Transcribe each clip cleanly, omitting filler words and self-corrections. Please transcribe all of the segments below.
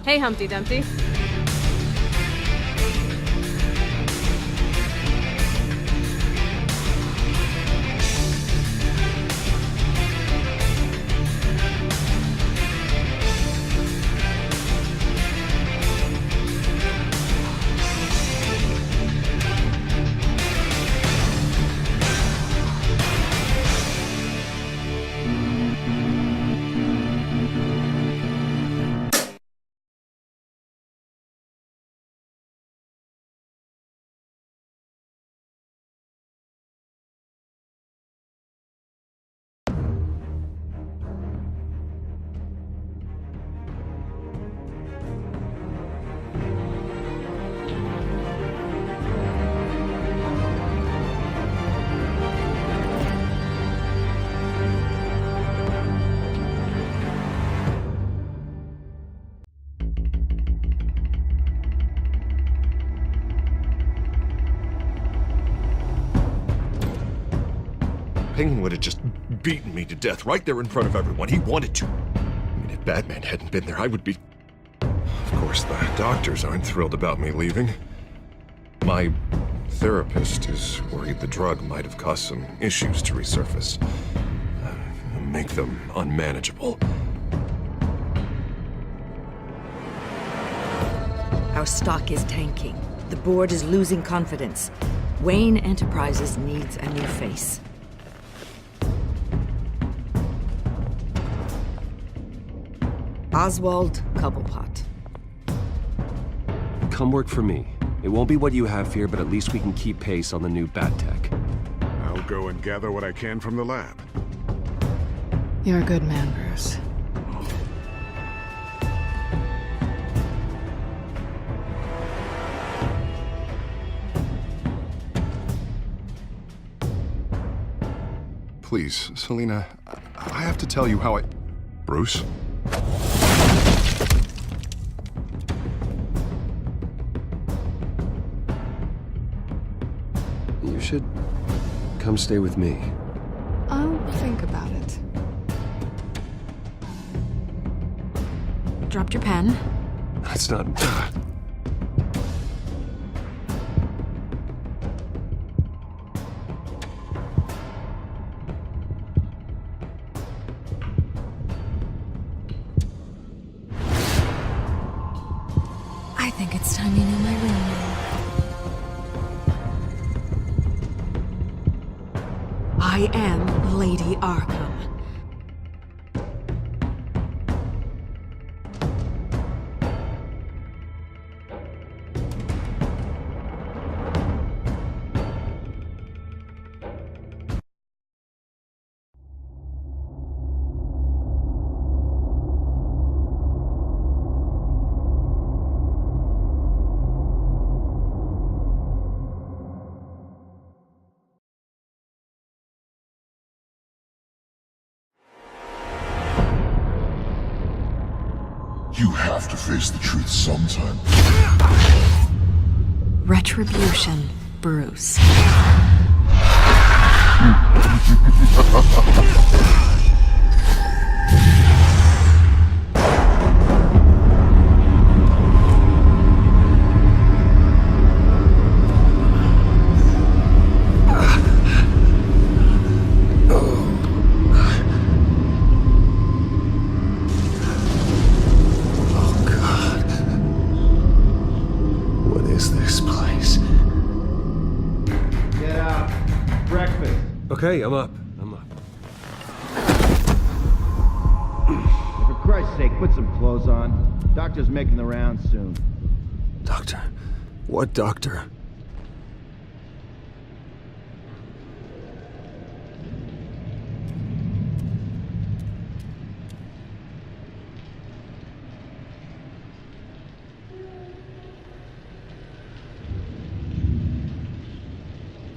Hey, Humpty Dumpty. Penguin would have just beaten me to death right there in front of everyone. He wanted to. I mean, if Batman hadn't been there, I would be... Of course, the doctors aren't thrilled about me leaving. My therapist is worried the drug might have caused some issues to resurface. Make them unmanageable. Our stock is tanking. The board is losing confidence. Wayne Enterprises needs a new face. Oswald Cobblepot. Come work for me. It won't be what you have here, but at least we can keep pace on the new bat tech. I'll go and gather what I can from the lab. You're a good man, Bruce. Please, Selina, I have to tell you how I... Bruce? You should come stay with me. I'll think about it. Dropped your pen. That's not... I think it's time you knew my real name. I am Lady Arkham. You have to face the truth sometime. Retribution, Bruce. Okay, I'm up. For Christ's sake, put some clothes on. Doctor's making the rounds soon. Doctor? What doctor?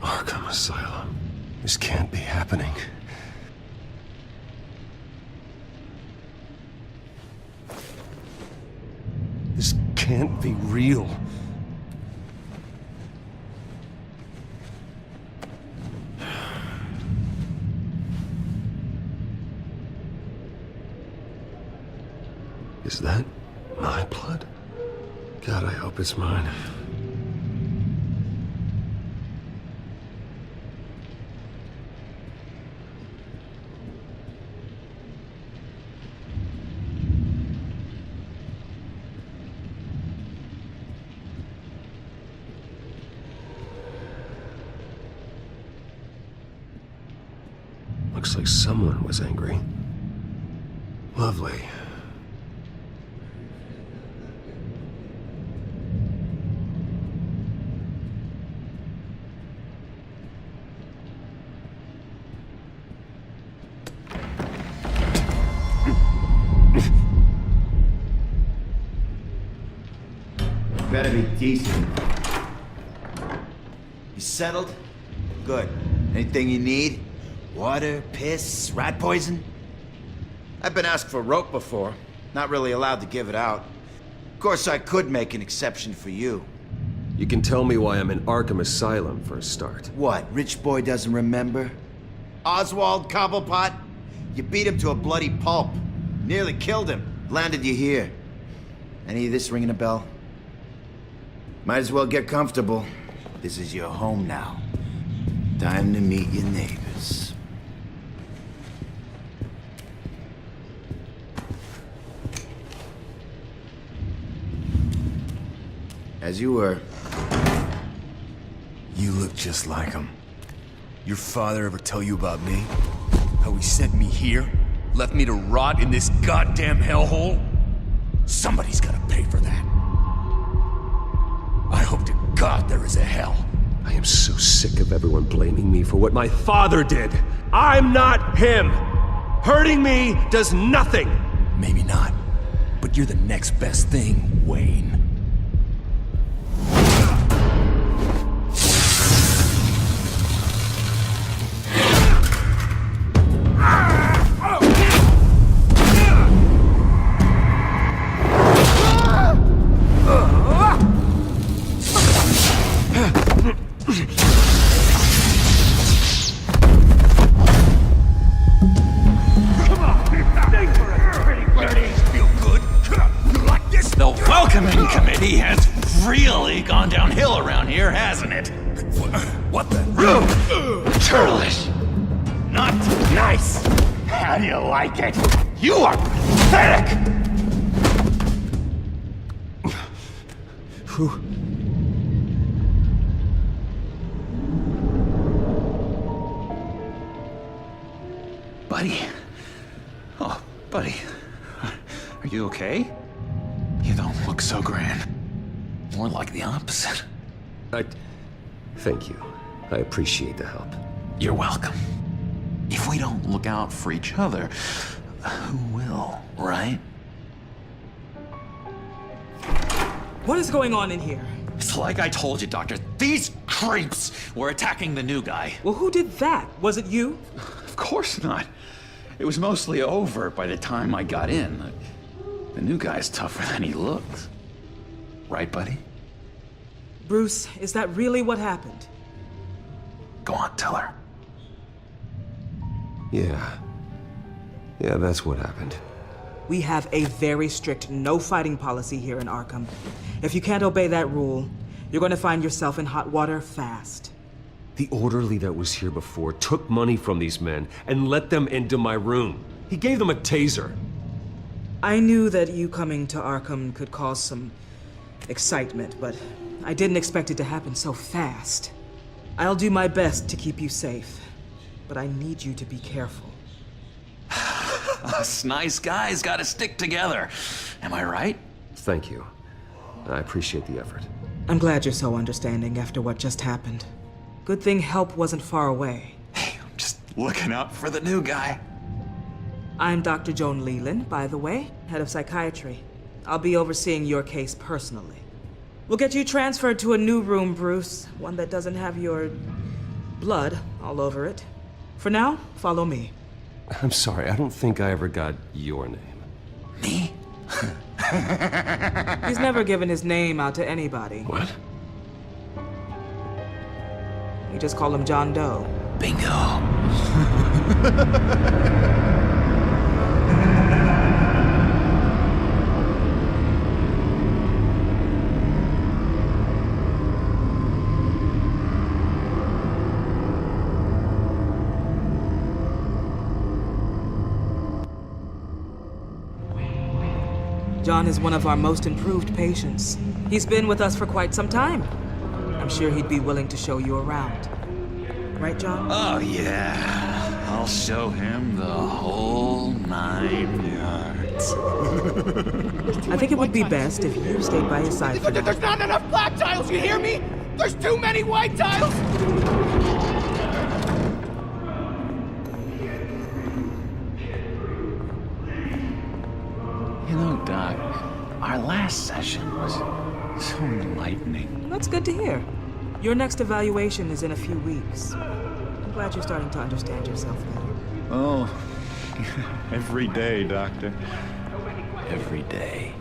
Arkham Asylum. This can't be happening. This can't be real. Is that My blood? God, I hope it's mine. Looks like someone was angry. Lovely. Better be decent. You settled? Good. Anything you need? Water, piss, rat poison? I've been asked for rope before. Not really allowed to give it out. Of course, I could make an exception for you. You can tell me why I'm in Arkham Asylum for a start. What, rich boy doesn't remember? Oswald Cobblepot? You beat him to a bloody pulp. Nearly killed him. Landed you here. Any of this ringing a bell? Might as well get comfortable. This is your home now. Time to meet your neighbors. As you were. You look just like him. Your father ever tell you about me? How he sent me here? Left me to rot in this goddamn hellhole? Somebody's gotta pay for that. I hope to God there is a hell. I am so sick of everyone blaming me for what my father did. I'm not him. Hurting me does nothing. Maybe not, but you're the next best thing, Wayne. Gone downhill around here, hasn't it? What the? Churlish. Not nice. How do you like it? You are pathetic! Buddy. Oh, buddy. Are you okay? You don't look so grand. More like the opposite. Thank you. I appreciate the help. You're welcome. If we don't look out for each other, who will, right? What is going on in here? It's like I told you, Doctor. These creeps were attacking the new guy. Well, who did that? Was it you? Of course not. It was mostly over by the time I got in. The new guy's tougher than he looks. Right, buddy? Bruce, is that really what happened? Go on, tell her. Yeah, that's what happened. We have a very strict no fighting policy here in Arkham. If you can't obey that rule, you're going to find yourself in hot water fast. The orderly that was here before took money from these men and let them into my room. He gave them a taser. I knew that you coming to Arkham could cause some excitement, but I didn't expect it to happen so fast. I'll do my best to keep you safe, but I need you to be careful. Us nice guys gotta stick together. Am I right? Thank you. I appreciate the effort. I'm glad you're so understanding after what just happened. Good thing help wasn't far away. Hey, I'm just looking out for the new guy. I'm Dr. Joan Leland, by the way, head of psychiatry. I'll be overseeing your case personally. We'll get you transferred to a new room, Bruce. One that doesn't have your blood all over it. For now, follow me. I'm sorry, I don't think I ever got your name. Me? He's never given his name out to anybody. What? We just call him John Doe. Bingo. John is one of our most improved patients. He's been with us for quite some time. I'm sure he'd be willing to show you around. Right, John? Oh, yeah. I'll show him the whole 9 yards. I think it would be best if you stayed by his side for now. There's not enough black tiles, you hear me? There's too many white tiles! You know, Doc, our last session was so enlightening. That's good to hear. Your next evaluation is in a few weeks. I'm glad you're starting to understand yourself better. Oh, every day, Doctor. Every day.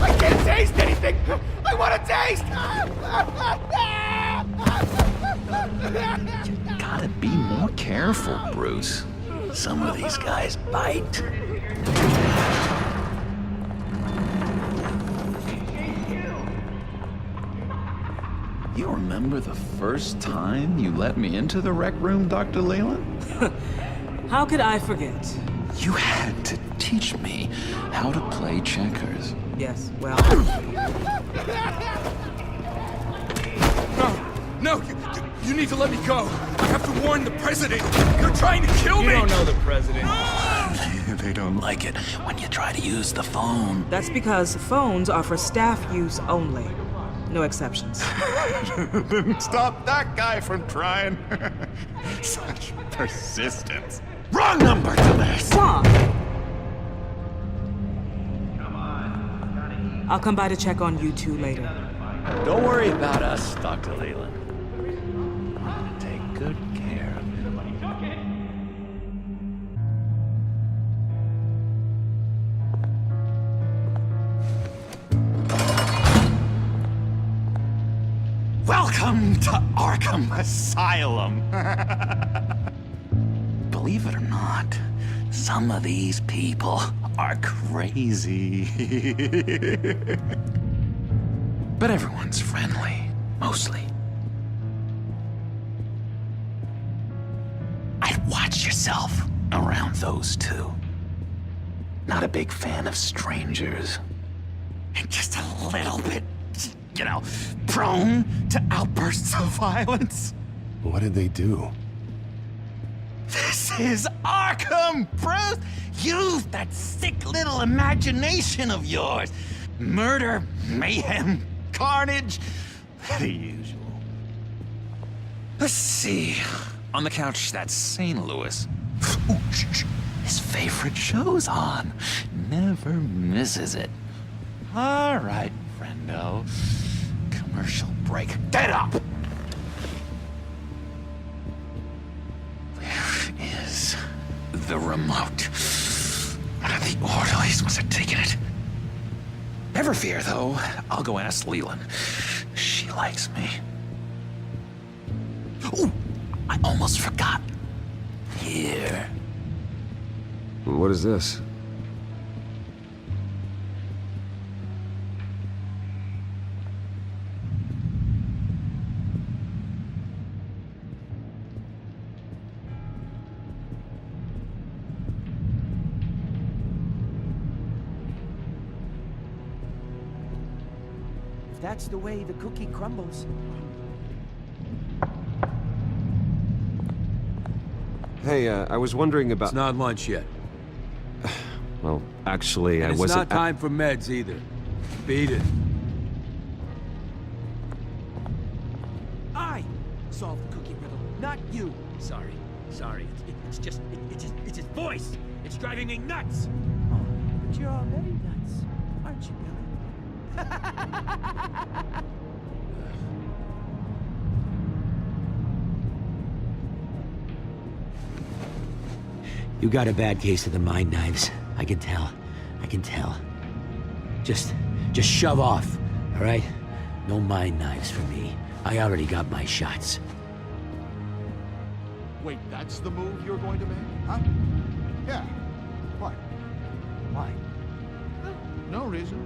I can't taste anything! I want to taste! You gotta be more careful, Bruce. Some of these guys bite. You remember the first time you let me into the rec room, Dr. Leland? How could I forget? You had to teach me how to play checkers. Yes, well... No, you need to let me go. I have to warn the president. You're trying to kill me. You don't know the president. They don't like it when you try to use the phone. That's because phones are for staff use only. No exceptions. Stop that guy from trying. Such persistence. Wrong number, dumbass! Stop! I'll come by to check on you two later. Don't worry about us, Dr. Leland. I'm gonna take good care of you. Welcome to Arkham Asylum. Believe it or not, some of these people are crazy. But everyone's friendly, mostly. I'd watch yourself around those two. Not a big fan of strangers. And just a little bit, you know, prone to outbursts of violence. What did they do? This is Arkham, Bruce! Use that sick little imagination of yours. Murder, mayhem, carnage, the usual. Let's see. On the couch, that's St. Louis. Ooh, his favorite show's on. Never misses it. All right, friendo. Commercial break. Get up! Where is the remote? The orderlies must have taken it. Never fear, though. I'll go ask Leland. She likes me. Ooh, I almost forgot. Here. What is this? That's the way the cookie crumbles. Hey, I was wondering about... It's not lunch yet. Well, actually, I It's wasn't... not time for meds either. Beat it. I solved the cookie riddle, not you. Sorry. It's just his voice. It's driving me nuts. Oh, but you're already nuts, aren't you, Billy? You got a bad case of the mind knives. I can tell. Just shove off, all right? No mind knives for me. I already got my shots. Wait, that's the move you're going to make? Huh? Yeah. What? Why? No reason.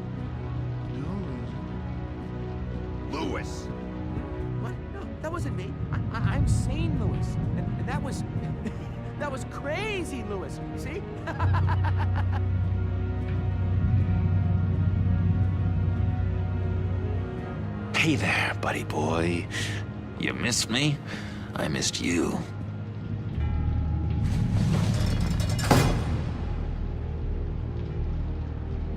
Lewis. What? No, that wasn't me. I'm sane, Lewis. And that was... that was crazy, Lewis. See? Hey there, buddy boy. You missed me? I missed you.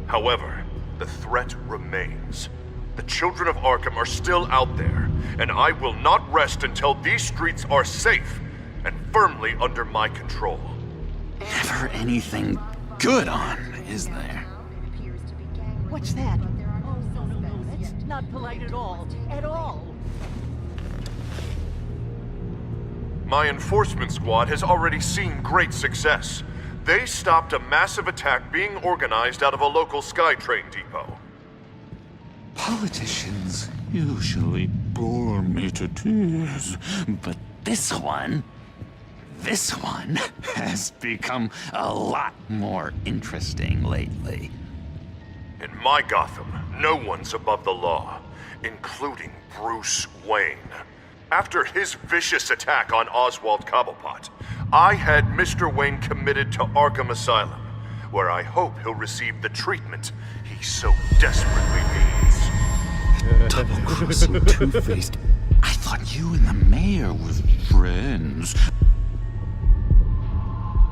However, the threat remains. The children of Arkham are still out there, and I will not rest until these streets are safe and firmly under my control. Never anything good on, is there? What's that? Oh, no, that's not polite at all. At all. My enforcement squad has already seen great success. They stopped a massive attack being organized out of a local SkyTrain depot. Politicians usually bore me to tears, but this one has become a lot more interesting lately. In my Gotham, no one's above the law, including Bruce Wayne. After his vicious attack on Oswald Cobblepot, I had Mr. Wayne committed to Arkham Asylum, where I hope he'll receive the treatment he so desperately needs. Double-crossing two-faced. I thought you and the mayor were friends.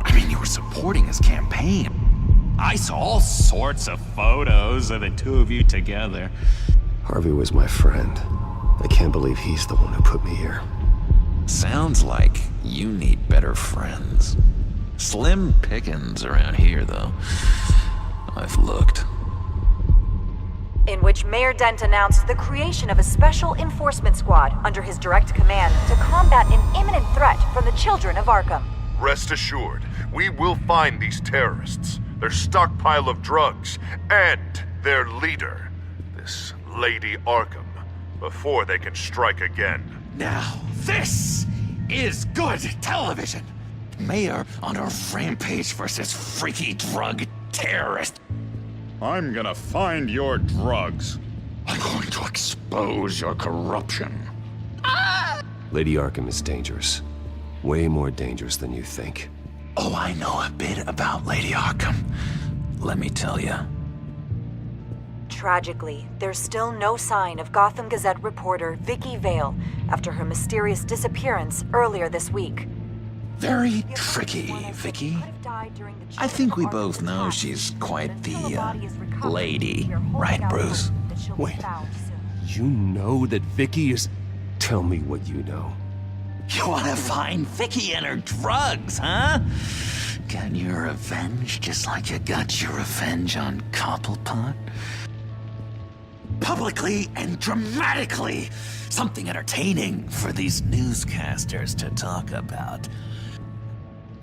I mean, you were supporting his campaign. I saw all sorts of photos of the two of you together. Harvey was my friend. I can't believe he's the one who put me here. Sounds like you need better friends. Slim pickings around here, though. I've looked. In which Mayor Dent announced the creation of a special enforcement squad under his direct command to combat an imminent threat from the children of Arkham. Rest assured, we will find these terrorists, their stockpile of drugs, and their leader, this Lady Arkham, before they can strike again. Now, this is good television! Mayor on a rampage versus freaky drug terrorist. I'm gonna find your drugs. I'm going to expose your corruption. Lady Arkham is dangerous. Way more dangerous than you think. Oh, I know a bit about Lady Arkham. Let me tell you. Tragically, there's still no sign of Gotham Gazette reporter Vicky Vale after her mysterious disappearance earlier this week. Very tricky, Vicky. I think we both know she's quite the, lady, right, Bruce? Wait, you know that Vicky is... Tell me what you know. You wanna find Vicky and her drugs, huh? Got your revenge just like you got your revenge on Cobblepot? Publicly and dramatically! Something entertaining for these newscasters to talk about.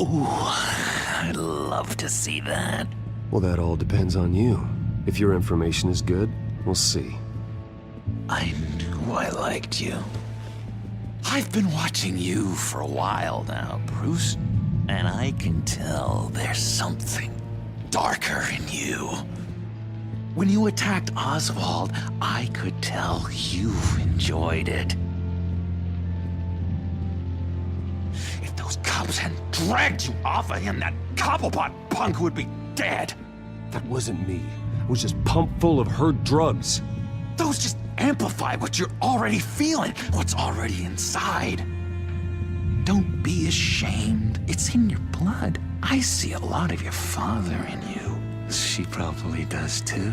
Ooh, I'd love to see that. Well, that all depends on you. If your information is good, we'll see. I knew I liked you. I've been watching you for a while now, Bruce, and I can tell there's something darker in you. When you attacked Oswald, I could tell you enjoyed it. If those cops hadn't dragged you off of him, that Cobblepot punk would be dead. That wasn't me. It was just pumped full of her drugs. Those just amplify what you're already feeling, what's already inside. Don't be ashamed. It's in your blood. I see a lot of your father in you. She probably does too.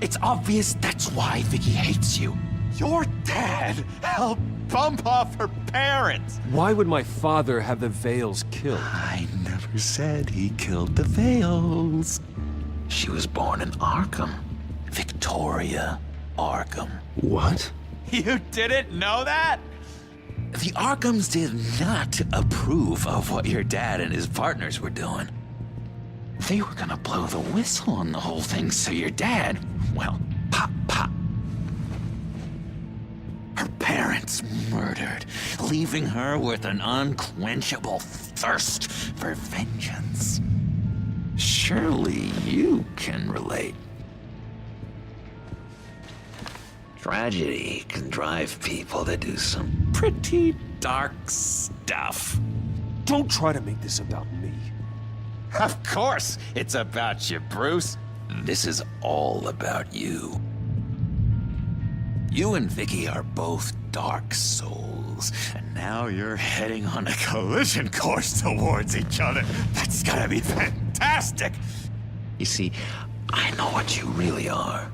It's obvious that's why Vicky hates you. Your dad helped bump off her parents. Why would my father have the Vales killed? I never said he killed the Vales. She was born in Arkham. Victoria Arkham. What? You didn't know that? The Arkhams did not approve of what your dad and his partners were doing. They were gonna blow the whistle on the whole thing, so your dad, well, pop. Her parents murdered, leaving her with an unquenchable thirst for vengeance. Surely you can relate. Tragedy can drive people to do some pretty dark stuff. Don't try to make this about me. Of course it's about you, Bruce. This is all about you. You and Vicky are both dark souls, and now you're heading on a collision course towards each other. That's gotta be fantastic! You see, I know what you really are.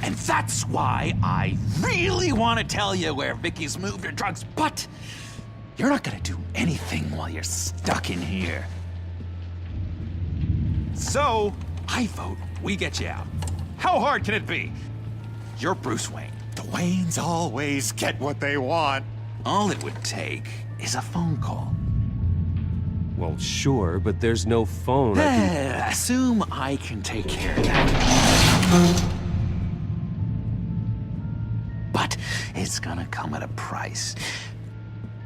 And that's why I really want to tell you where Vicky's moved her drugs, but you're not gonna do anything while you're stuck in here. So, I vote we get you out. How hard can it be? You're Bruce Wayne. The Waynes always get what they want. All it would take is a phone call. Well, sure, but there's no phone. Assume I can take care of that. But it's gonna come at a price.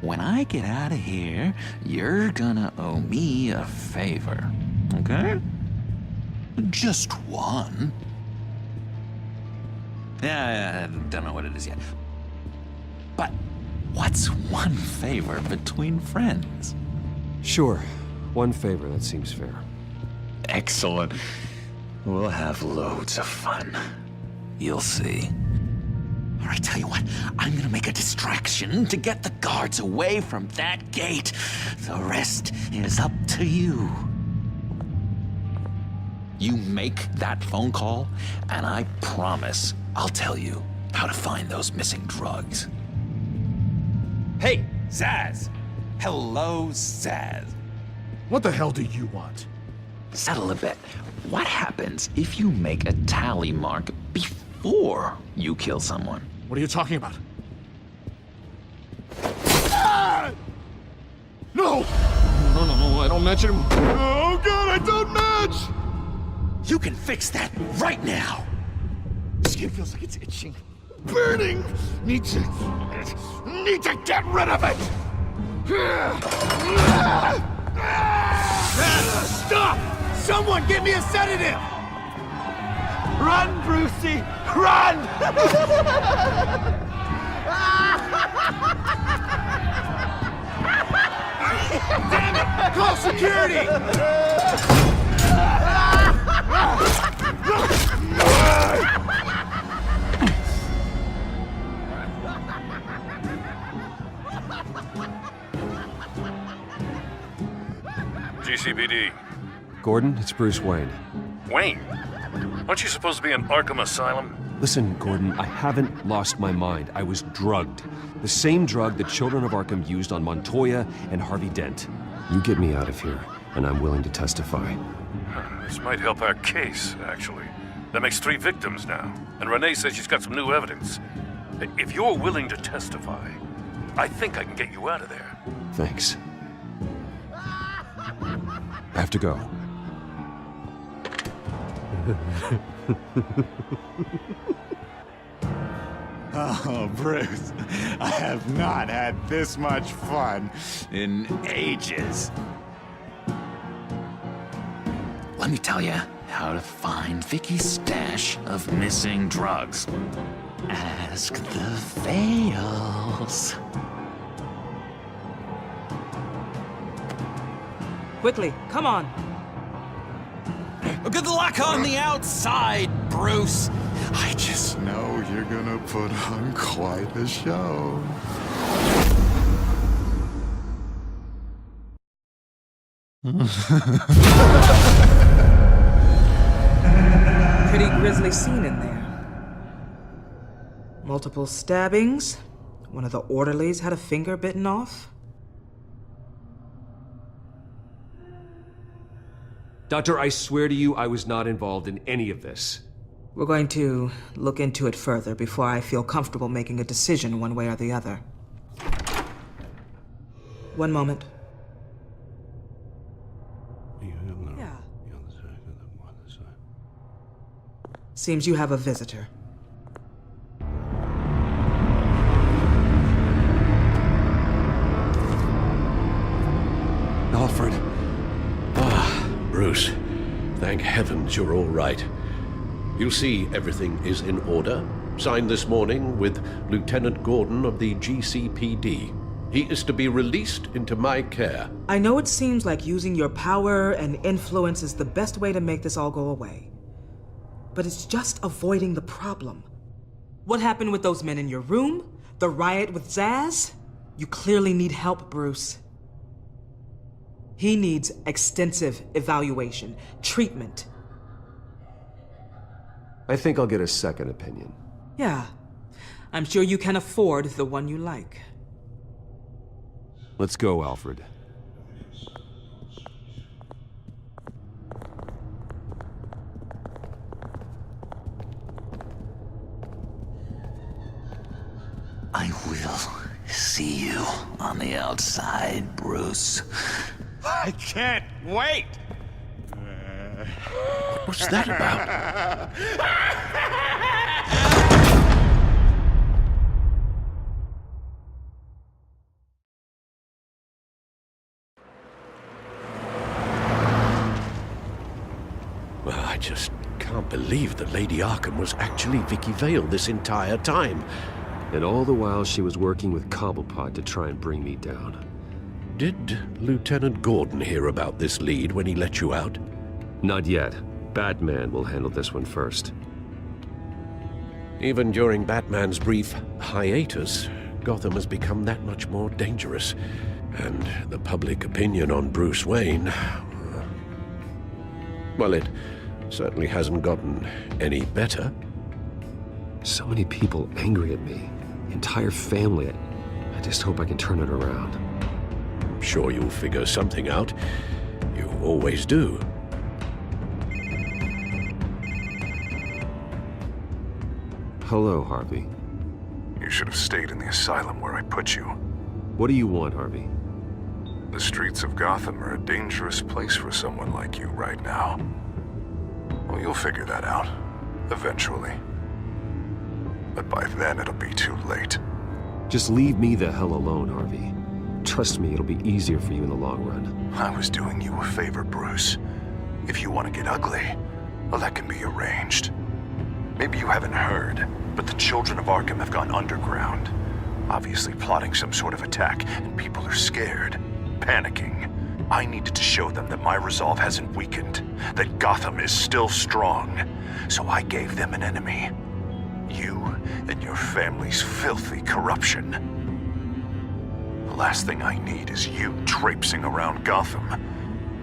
When I get out of here, you're gonna owe me a favor, okay? Just one. Yeah, I don't know what it is yet. But what's one favor between friends? Sure. One favor, that seems fair. Excellent. We'll have loads of fun. You'll see. All right, tell you what, I'm gonna make a distraction to get the guards away from that gate. The rest is up to you. You make that phone call, and I promise I'll tell you how to find those missing drugs. Hey, Zaz! Hello, Zaz. What the hell do you want? Settle a bit. What happens if you make a tally mark before you kill someone? What are you talking about? Ah! No! No, I don't match him. Oh God, I don't match! You can fix that right now! Skin feels like it's itching. Burning! Need to get rid of it! Stop! Someone give me a sedative! Run, Brucey! Run! Damn it! Call security! GCPD. Gordon, it's Bruce Wayne. Wayne? Aren't you supposed to be in Arkham Asylum? Listen, Gordon, I haven't lost my mind. I was drugged. The same drug the children of Arkham used on Montoya and Harvey Dent. You get me out of here, and I'm willing to testify. This might help our case, actually. That makes 3 victims now, and Renee says she's got some new evidence. If you're willing to testify, I think I can get you out of there. Thanks. I have to go. Oh, Bruce, I have not had this much fun in ages. Let me tell you how to find Vicky's stash of missing drugs. Ask the Veils. Quickly, come on. Good luck on the outside, Bruce. I just know you're gonna put on quite a show. Pretty grisly scene in there. Multiple stabbings. One of the orderlies had a finger bitten off. Doctor, I swear to you, I was not involved in any of this. We're going to look into it further before I feel comfortable making a decision one way or the other. One moment. Yeah. Seems you have a visitor. Alfred. Bruce, thank heavens you're all right. You'll see everything is in order. Signed this morning with Lieutenant Gordon of the GCPD. He is to be released into my care. I know it seems like using your power and influence is the best way to make this all go away. but it's just avoiding the problem. What happened with those men in your room? The riot with Zaz? You clearly need help, Bruce. He needs extensive evaluation, treatment. I think I'll get a second opinion. Yeah, I'm sure you can afford the one you like. Let's go, Alfred. I will see you on the outside, Bruce. I can't wait! What's that about? Well, I just can't believe that Lady Arkham was actually Vicky Vale this entire time. And all the while she was working with Cobblepot to try and bring me down. Did Lieutenant Gordon hear about this lead when he let you out? Not yet. Batman will handle this one first. Even during Batman's brief hiatus, Gotham has become that much more dangerous. And the public opinion on Bruce Wayne... well, it certainly hasn't gotten any better. So many people angry at me. Entire family. I just hope I can turn it around. I'm sure you'll figure something out. You always do. Hello, Harvey. You should have stayed in the asylum where I put you. What do you want, Harvey? The streets of Gotham are a dangerous place for someone like you right now. Well, you'll figure that out. Eventually. But by then, it'll be too late. Just leave me the hell alone, Harvey. Trust me, it'll be easier for you in the long run. I was doing you a favor, Bruce. If you want to get ugly, well, that can be arranged. Maybe you haven't heard, but the children of Arkham have gone underground. Obviously plotting some sort of attack, and people are scared, panicking. I needed to show them that my resolve hasn't weakened, that Gotham is still strong. So I gave them an enemy. You and your family's filthy corruption. The last thing I need is you traipsing around Gotham.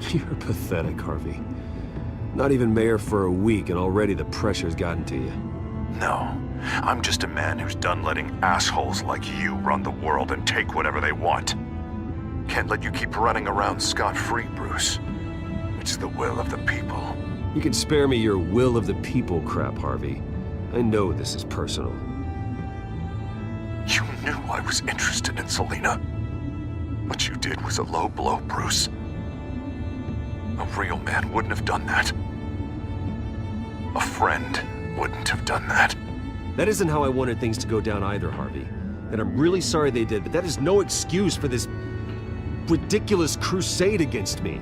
You're pathetic, Harvey. Not even mayor for a week and already the pressure's gotten to you. No, I'm just a man who's done letting assholes like you run the world and take whatever they want. Can't let you keep running around scot-free, Bruce. It's the will of the people. You can spare me your will of the people crap, Harvey. I know this is personal. You knew I was interested in Selina. What you did was a low blow, Bruce. A real man wouldn't have done that. A friend wouldn't have done that. That isn't how I wanted things to go down either, Harvey. And I'm really sorry they did, but that is no excuse for this ridiculous crusade against me.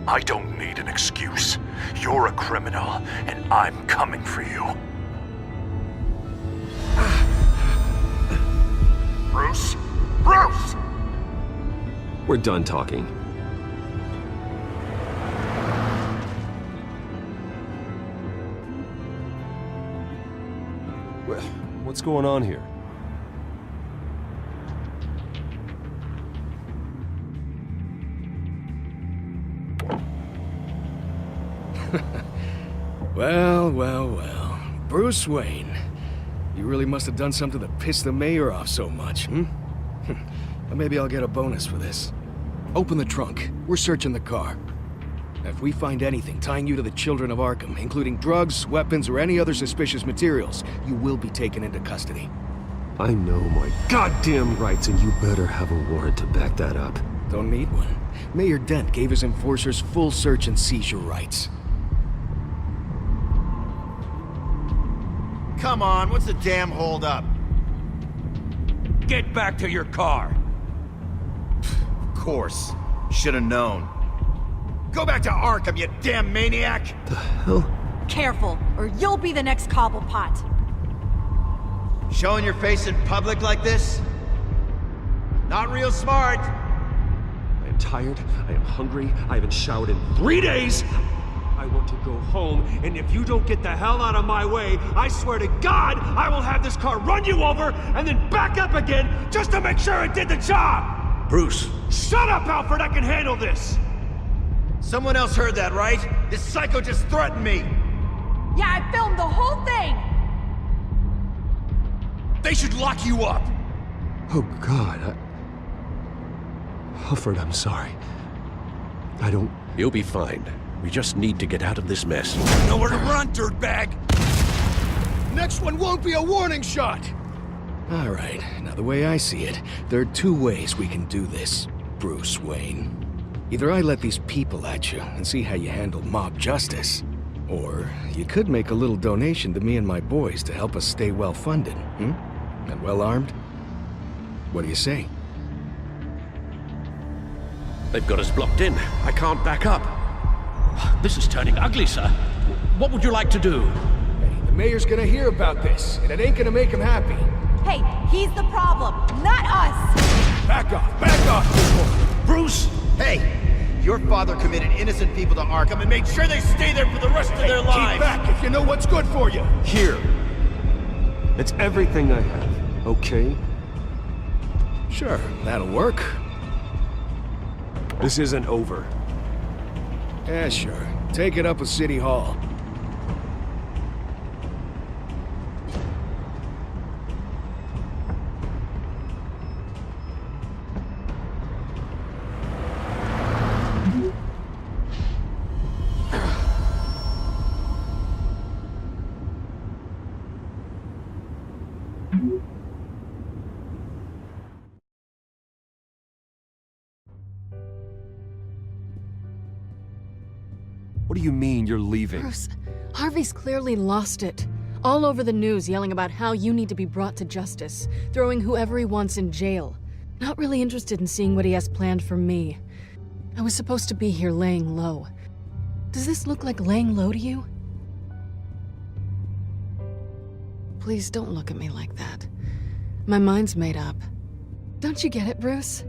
I don't need an excuse. You're a criminal, and I'm coming for you. Bruce? Bruce! We're done talking. What's going on here? Well. Bruce Wayne. You really must have done something to piss the mayor off so much, hmm? Well, maybe I'll get a bonus for this. Open the trunk. We're searching the car. If we find anything tying you to the children of Arkham, including drugs, weapons, or any other suspicious materials, you will be taken into custody. I know my goddamn rights, and you better have a warrant to back that up. Don't need one. Mayor Dent gave his enforcers full search and seizure rights. Come on, what's the damn holdup? Get back to your car! Of course. Should've known. Go back to Arkham, you damn maniac! The hell? Careful, or you'll be the next Cobblepot. Showing your face in public like this? Not real smart. I am tired, I am hungry, I haven't showered in 3 days! I want to go home, and if you don't get the hell out of my way, I swear to God, I will have this car run you over and then back up again just to make sure it did the job! Bruce! Shut up, Alfred! I can handle this! Someone else heard that, right? This psycho just threatened me! Yeah, I filmed the whole thing! They should lock you up! Oh, God, Alfred, I'm sorry. I don't... You'll be fine. We just need to get out of this mess. Nowhere to run, dirtbag! Next one won't be a warning shot! All right, now the way I see it, there are two ways we can do this, Bruce Wayne. Either I let these people at you and see how you handle mob justice, or you could make a little donation to me and my boys to help us stay well-funded, and well-armed. What do you say? They've got us blocked in. I can't back up. This is turning ugly, sir. What would you like to do? Hey, the mayor's gonna hear about this, and it ain't gonna make him happy. Hey, he's the problem, not us! Back off! Bruce! Hey! Your father committed innocent people to Arkham and made sure they stay there for the rest of their lives! Keep back if you know what's good for you! Here. It's everything I have, okay? Sure, that'll work. This isn't over. Yeah, sure. Take it up with City Hall. What do you mean you're leaving? Bruce, Harvey's clearly lost it. All over the news yelling about how you need to be brought to justice, throwing whoever he wants in jail. Not really interested in seeing what he has planned for me. I was supposed to be here laying low. Does this look like laying low to you? Please don't look at me like that. My mind's made up. Don't you get it, Bruce?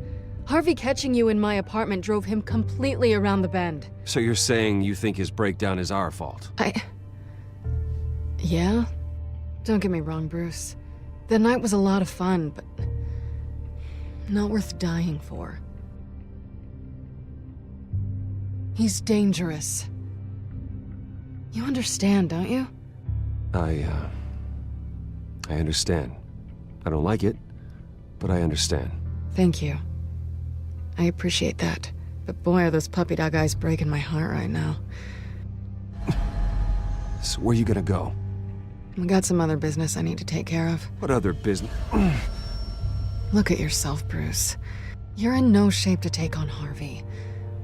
Harvey catching you in my apartment drove him completely around the bend. So you're saying you think his breakdown is our fault? Yeah? Don't get me wrong, Bruce. The night was a lot of fun, but not worth dying for. He's dangerous. You understand, don't you? I understand. I don't like it, but I understand. Thank you. I appreciate that. But boy, are those puppy dog eyes breaking my heart right now. So where you gonna go? I got some other business I need to take care of. What other business? Look at yourself, Bruce. You're in no shape to take on Harvey.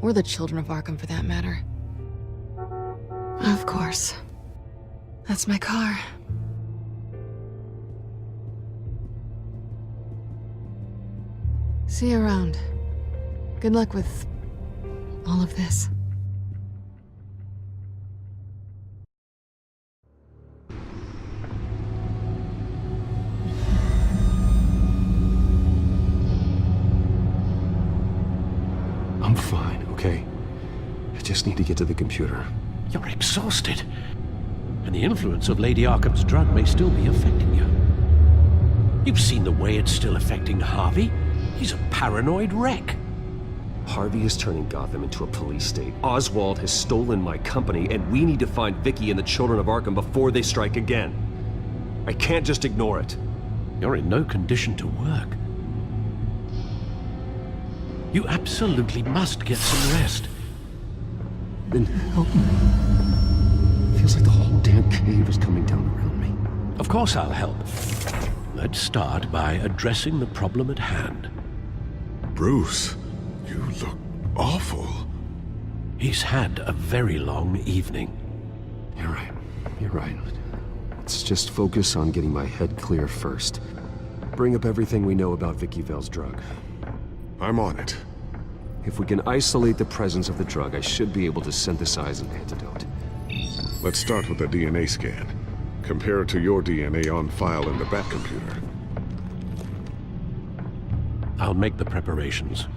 Or the children of Arkham, for that matter. Of course. That's my car. See you around. Good luck with all of this. I'm fine, okay? I just need to get to the computer. You're exhausted. And the influence of Lady Arkham's drug may still be affecting you. You've seen the way it's still affecting Harvey. He's a paranoid wreck. Harvey is turning Gotham into a police state. Oswald has stolen my company, and we need to find Vicky and the children of Arkham before they strike again. I can't just ignore it. You're in no condition to work. You absolutely must get some rest. Then help me. Feels like the whole damn cave is coming down around me. Of course I'll help. Let's start by addressing the problem at hand. Bruce, you look awful. He's had a very long evening. You're right. You're right. Let's just focus on getting my head clear first. Bring up everything we know about Vicky Vale's drug. I'm on it. If we can isolate the presence of the drug, I should be able to synthesize an antidote. Let's start with a DNA scan. Compare it to your DNA on file in the Bat computer. I'll make the preparations.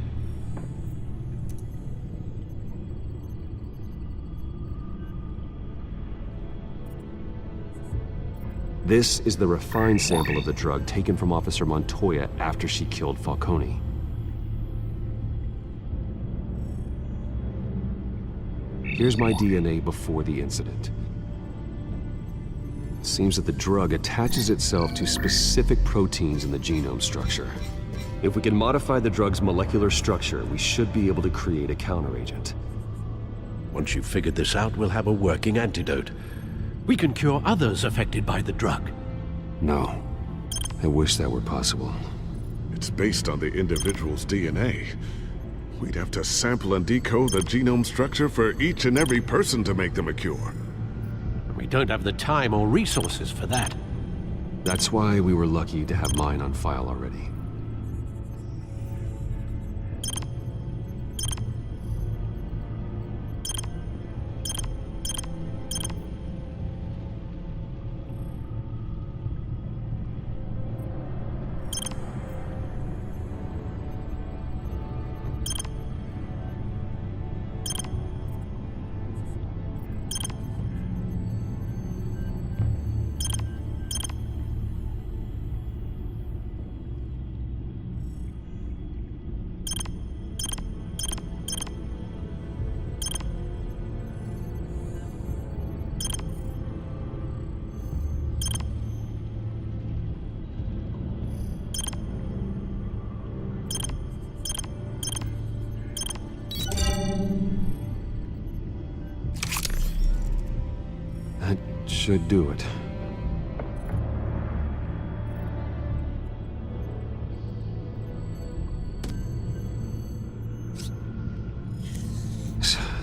This is the refined sample of the drug taken from Officer Montoya after she killed Falcone. Here's my DNA before the incident. It seems that the drug attaches itself to specific proteins in the genome structure. If we can modify the drug's molecular structure, we should be able to create a counteragent. Once you've figured this out, we'll have a working antidote. We can cure others affected by the drug. No. I wish that were possible. It's based on the individual's DNA. We'd have to sample and decode the genome structure for each and every person to make them a cure. We don't have the time or resources for that. That's why we were lucky to have mine on file already. That should do it.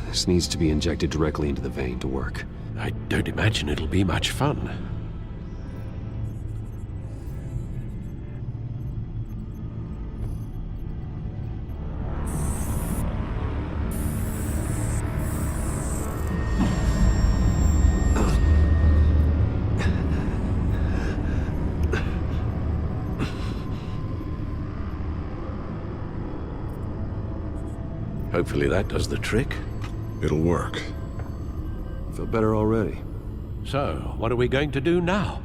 This needs to be injected directly into the vein to work. I don't imagine it'll be much fun. Hopefully that does the trick. It'll work. Feel better already. So, what are we going to do now?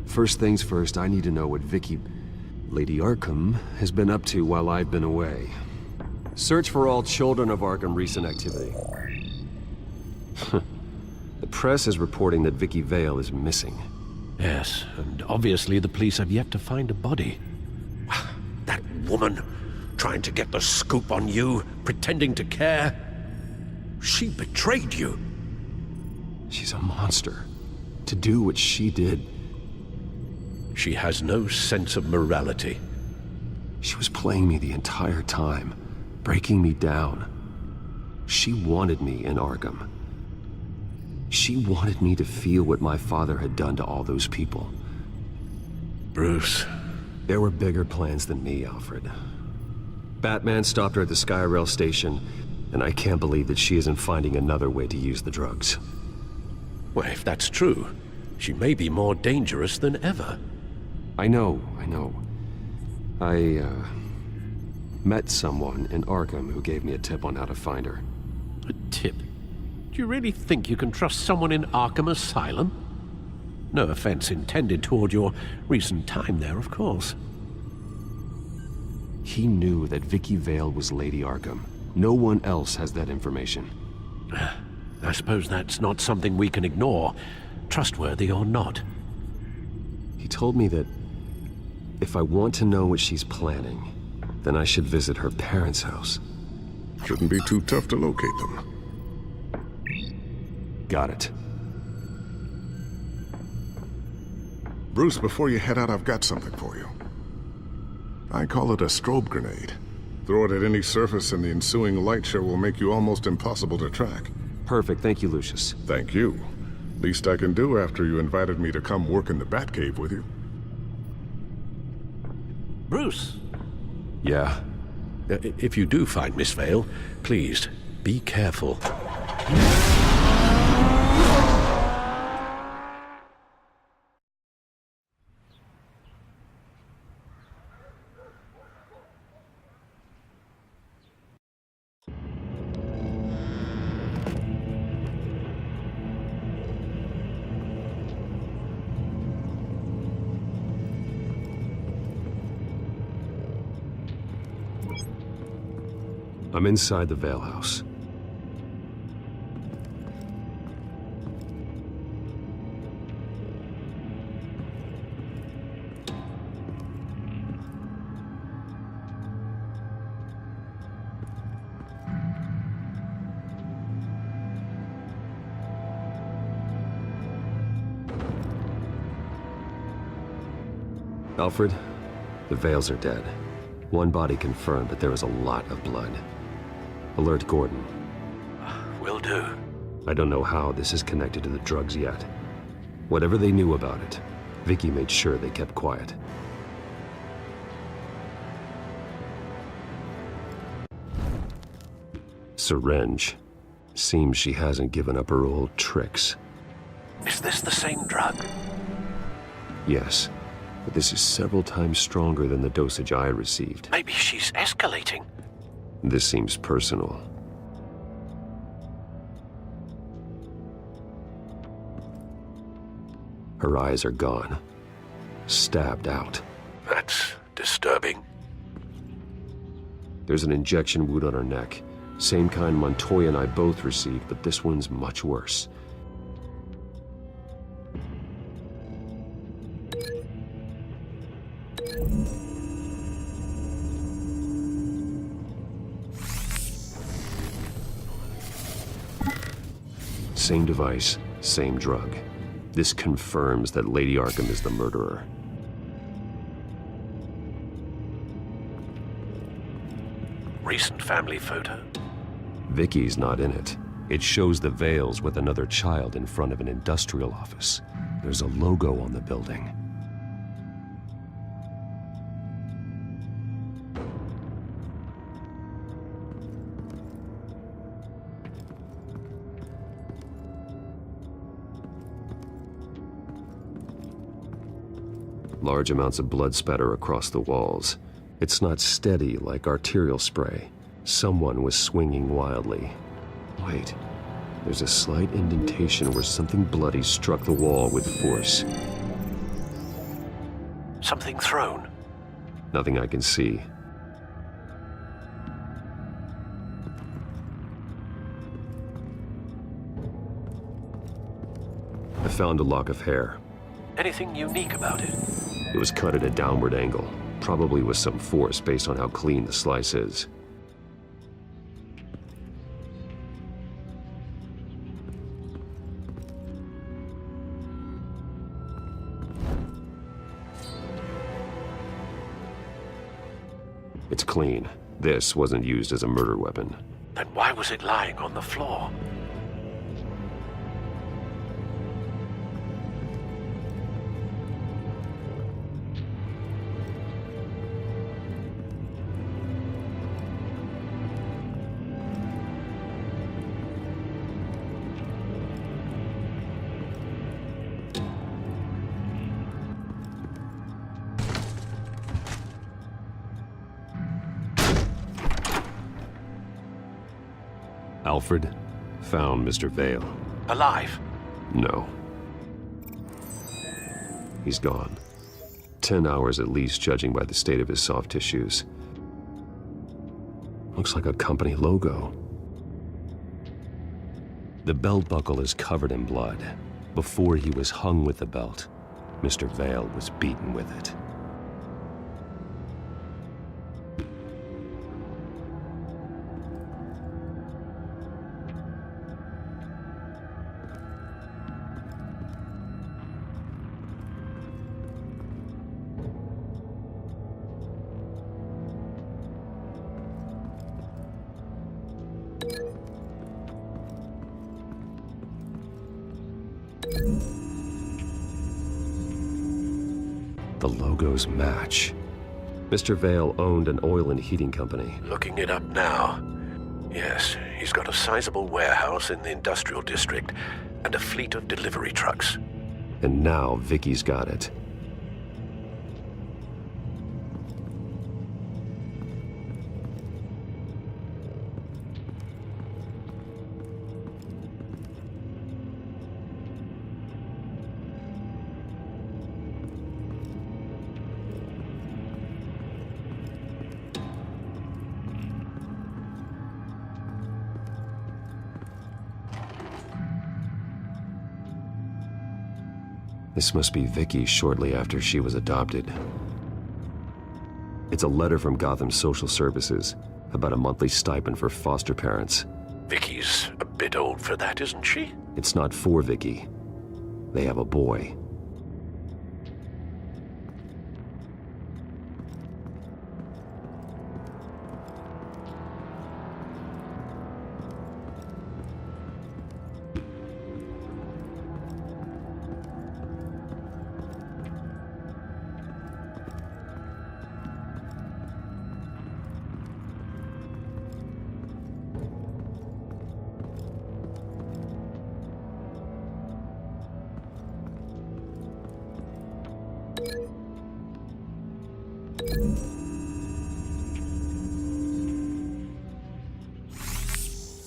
First things first, I need to know what Lady Arkham, has been up to while I've been away. Search for all children of Arkham recent activity. The press is reporting that Vicky Vale is missing. Yes, and obviously the police have yet to find a body. That woman, trying to get the scoop on you, pretending to care. She betrayed you. She's a monster. To do what she did. She has no sense of morality. She was playing me the entire time, breaking me down. She wanted me in Arkham. She wanted me to feel what my father had done to all those people. Bruce. There were bigger plans than me, Alfred. Batman stopped her at the Skyrail station, and I can't believe that she isn't finding another way to use the drugs. Well, if that's true, she may be more dangerous than ever. I know. I met someone in Arkham who gave me a tip on how to find her. A tip? Do you really think you can trust someone in Arkham Asylum? No offense intended toward your recent time there, of course. He knew that Vicky Vale was Lady Arkham. No one else has that information. I suppose that's not something we can ignore, trustworthy or not. He told me that if I want to know what she's planning, then I should visit her parents' house. Shouldn't be too tough to locate them. Got it. Bruce, before you head out, I've got something for you. I call it a strobe grenade. Throw it at any surface and the ensuing light show will make you almost impossible to track. Perfect. Thank you, Lucius. Thank you. Least I can do after you invited me to come work in the Batcave with you. Bruce! Yeah? If you do find Miss Vale, please, be careful. I'm inside the Vale House. Alfred, the Vales are dead. One body confirmed, but there is a lot of blood. Alert Gordon. Will do. I don't know how this is connected to the drugs yet. Whatever they knew about it, Vicky made sure they kept quiet. Syringe. Seems she hasn't given up her old tricks. Is this the same drug? Yes, but this is several times stronger than the dosage I received. Maybe she's escalating. This seems personal. Her eyes are gone. Stabbed out. That's disturbing. There's an injection wound on her neck. Same kind Montoya and I both received, but this one's much worse. Same device, same drug. This confirms that Lady Arkham is the murderer. Recent family photo. Vicky's not in it. It shows the Vales with another child in front of an industrial office. There's a logo on the building. Large amounts of blood spatter across the walls. It's not steady like arterial spray. Someone was swinging wildly. Wait, there's a slight indentation where something bloody struck the wall with force. Something thrown? Nothing I can see. I found a lock of hair. Anything unique about it? It was cut at a downward angle, probably with some force based on how clean the slice is. It's clean. This wasn't used as a murder weapon. Then why was it lying on the floor? Alfred found Mr. Vale. Alive? No. He's gone. 10 hours at least, judging by the state of his soft tissues. Looks like a company logo. The belt buckle is covered in blood. Before he was hung with the belt, Mr. Vale was beaten with it. The logos match. Mr. Vale owned an oil and heating company. Looking it up now. Yes, he's got a sizable warehouse in the industrial district and a fleet of delivery trucks. And now Vicky's got it. This must be Vicky shortly after she was adopted. It's a letter from Gotham Social Services about a monthly stipend for foster parents. Vicky's a bit old for that, isn't she? It's not for Vicky. They have a boy.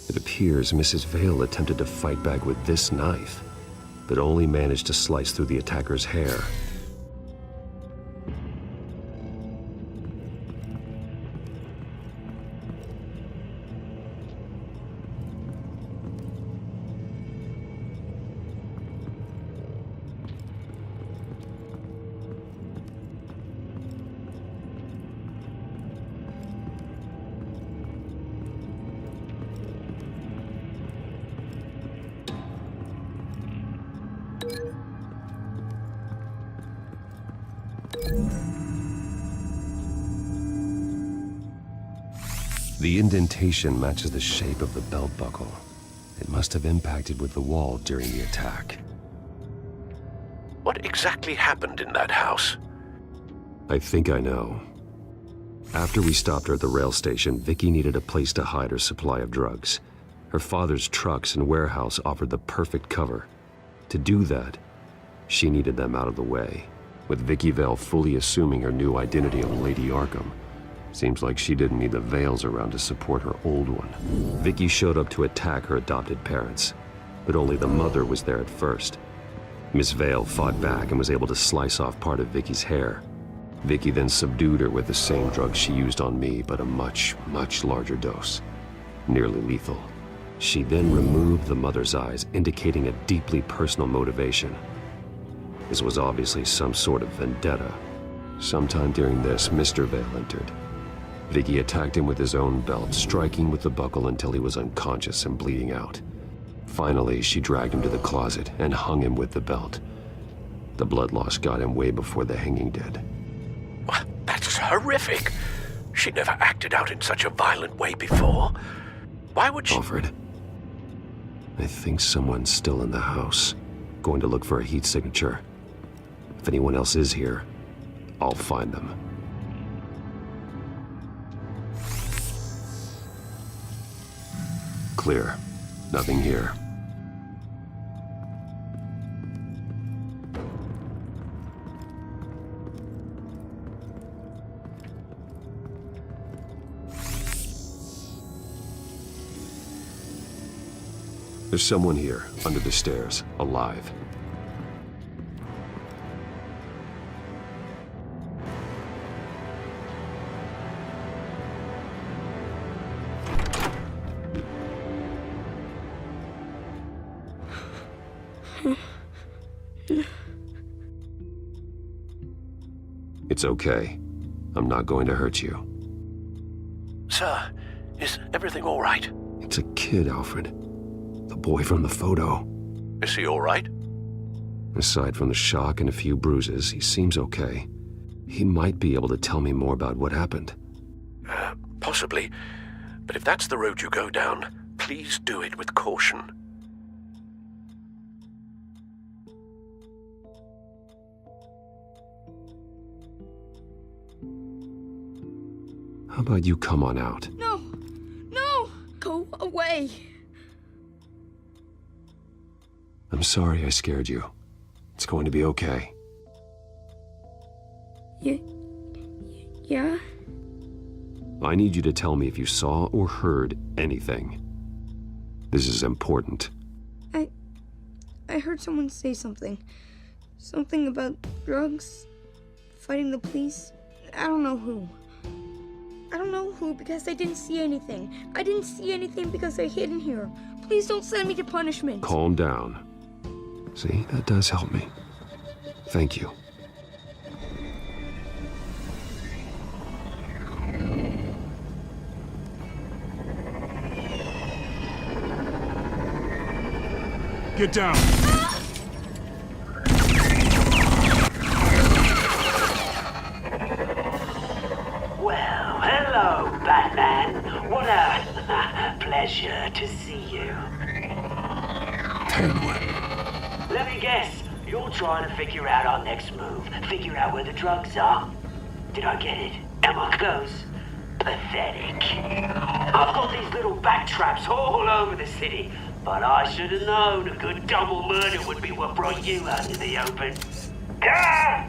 It appears Mrs. Vale attempted to fight back with this knife, but only managed to slice through the attacker's hair. The indentation matches the shape of the belt buckle. It must have impacted with the wall during the attack. What exactly happened in that house? I think I know. After we stopped her at the rail station, Vicky needed a place to hide her supply of drugs. Her father's trucks and warehouse offered the perfect cover. To do that, she needed them out of the way, with Vicky Vale fully assuming her new identity of Lady Arkham. Seems like she didn't need the Vales around to support her old one. Vicky showed up to attack her adopted parents, but only the mother was there at first. Miss Vale fought back and was able to slice off part of Vicky's hair. Vicky then subdued her with the same drug she used on me, but a much, much larger dose. Nearly lethal. She then removed the mother's eyes, indicating a deeply personal motivation. This was obviously some sort of vendetta. Sometime during this, Mr. Vale entered. Vicky attacked him with his own belt, striking with the buckle until he was unconscious and bleeding out. Finally, she dragged him to the closet and hung him with the belt. The blood loss got him way before the hanging did. What? That's horrific. She never acted out in such a violent way before. Why would she— Alfred, I think someone's still in the house. Going to look for a heat signature. If anyone else is here, I'll find them. Clear. Nothing here. There's someone here, under the stairs, alive. It's okay. I'm not going to hurt you. Sir, is everything all right? It's a kid, Alfred. The boy from the photo. Is he all right? Aside from the shock and a few bruises, he seems okay. He might be able to tell me more about what happened. Possibly. But if that's the road you go down, please do it with caution. How about you come on out? No! No! Go away! I'm sorry I scared you. It's going to be okay. Yeah? I need you to tell me if you saw or heard anything. This is important. I heard someone say something. Something about drugs, fighting the police. I don't know who. I don't know who because I didn't see anything. I didn't see anything because I hid in here. Please don't send me to punishment. Calm down. See, that does help me. Thank you. Get down! Well, hello, Batman. What a pleasure to see you. Penguin. Let me guess. You're trying to figure out our next move. Figure out where the drugs are. Did I get it? Am I close? Pathetic. I've got these little bat traps all over the city. But I should have known a good double murder would be what brought you out in the open. Ah!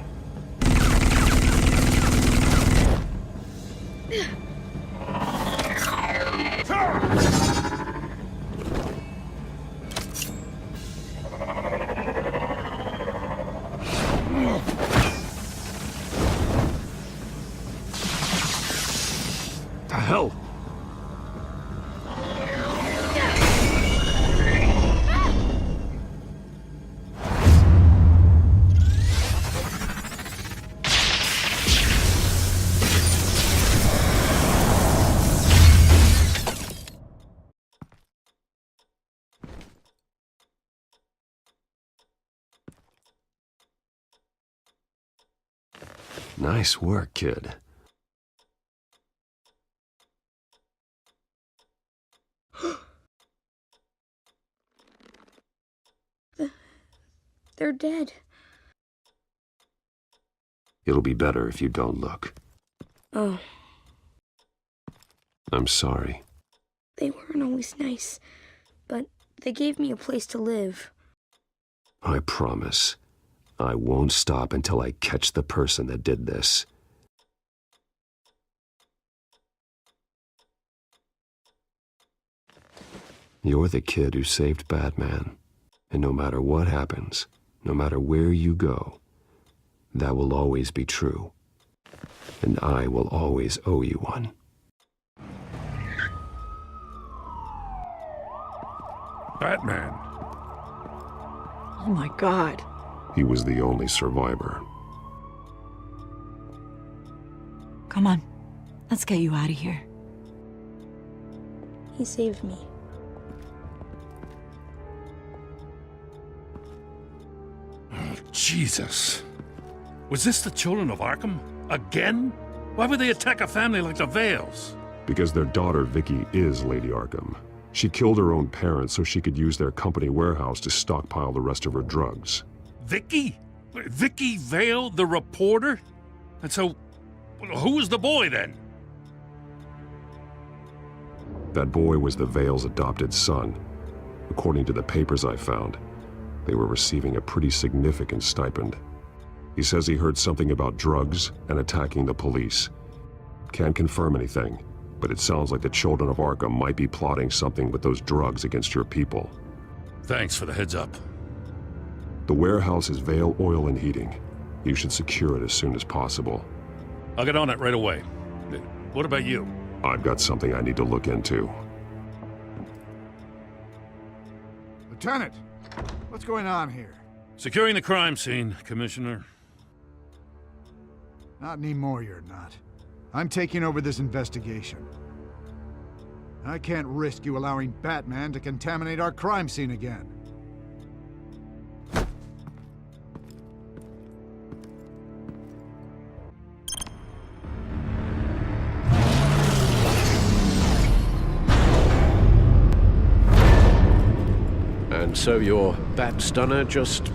The hell? Nice work, kid. They're dead. It'll be better if you don't look. Oh, I'm sorry. they weren't always nice, but they gave me a place to live. I promise. I won't stop until I catch the person that did this. You're the kid who saved Batman. And no matter what happens, no matter where you go, that will always be true. And I will always owe you one. Batman. Oh my God. He was the only survivor. Come on. Let's get you out of here. He saved me. Oh, Jesus. Was this the children of Arkham? Again? Why would they attack a family like the Vales? Because their daughter, Vicky, is Lady Arkham. She killed her own parents so she could use their company warehouse to stockpile the rest of her drugs. Vicky? Vicky Vale, the reporter? And so, who was the boy then? That boy was the Vale's adopted son. According to the papers I found, they were receiving a pretty significant stipend. He says he heard something about drugs and attacking the police. Can't confirm anything, but it sounds like the children of Arkham might be plotting something with those drugs against your people. Thanks for the heads up. The warehouse is Vale Oil and Heating. You should secure it as soon as possible. I'll get on it right away. What about you? I've got something I need to look into. Lieutenant, what's going on here? Securing the crime scene, Commissioner. Not anymore, you're not. I'm taking over this investigation. I can't risk you allowing Batman to contaminate our crime scene again. And so your bat stunner just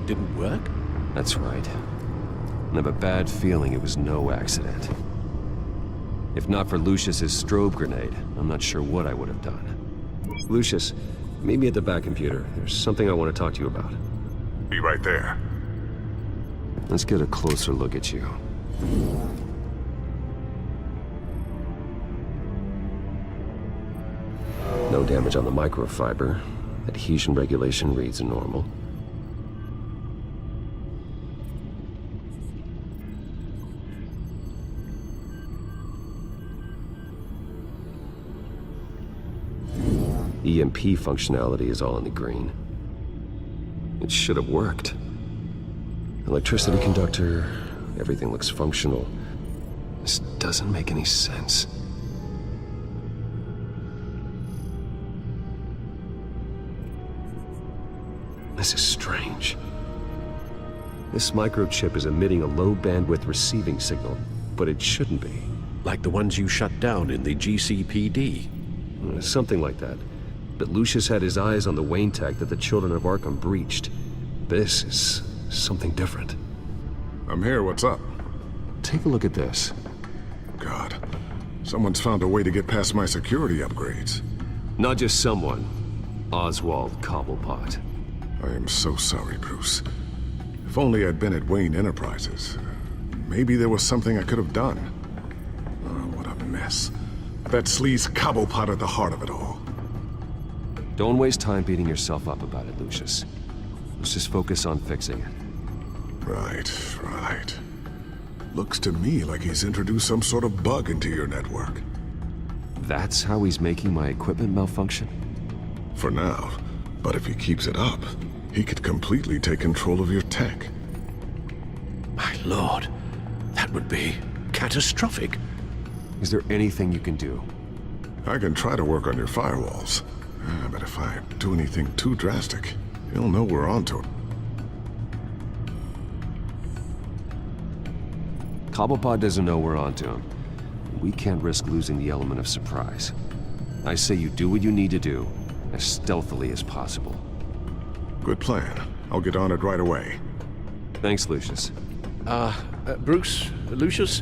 didn't work? That's right. I have a bad feeling it was no accident. If not for Lucius's strobe grenade, I'm not sure what I would have done. Lucius, meet me at the back computer. There's something I want to talk to you about. Be right there. Let's get a closer look at you. No damage on the microfiber. Adhesion regulation reads normal. EMP functionality is all in the green. It should have worked. Electricity conductor, everything looks functional. This doesn't make any sense. This is strange. This microchip is emitting a low-bandwidth receiving signal, but it shouldn't be. Like the ones you shut down in the GCPD. Something like that. But Lucius had his eyes on the Wayne tag that the Children of Arkham breached. This is something different. I'm here, what's up? Take a look at this. God, someone's found a way to get past my security upgrades. Not just someone. Oswald Cobblepot. I am so sorry, Bruce. If only I'd been at Wayne Enterprises. Maybe there was something I could have done. Oh, what a mess. That sleaze Cobblepot at the heart of it all. Don't waste time beating yourself up about it, Lucius. Let's just focus on fixing it. Right. Looks to me like he's introduced some sort of bug into your network. That's how he's making my equipment malfunction? For now. But if he keeps it up, he could completely take control of your tech. My lord, that would be catastrophic. Is there anything you can do? I can try to work on your firewalls. But if I do anything too drastic, he'll know we're onto it. Cobblepot doesn't know we're onto him. We can't risk losing the element of surprise. I say you do what you need to do, as stealthily as possible. Good plan. I'll get on it right away. Thanks, Lucius. Bruce, Lucius,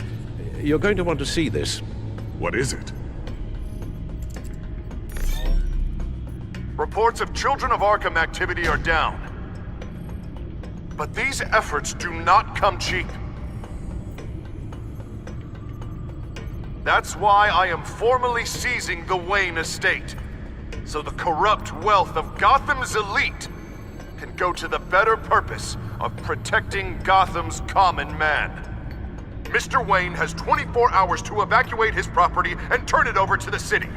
you're going to want to see this. What is it? Reports of Children of Arkham activity are down. But these efforts do not come cheap. That's why I am formally seizing the Wayne estate, so the corrupt wealth of Gotham's elite can go to the better purpose of protecting Gotham's common man. Mr. Wayne has 24 hours to evacuate his property and turn it over to the city,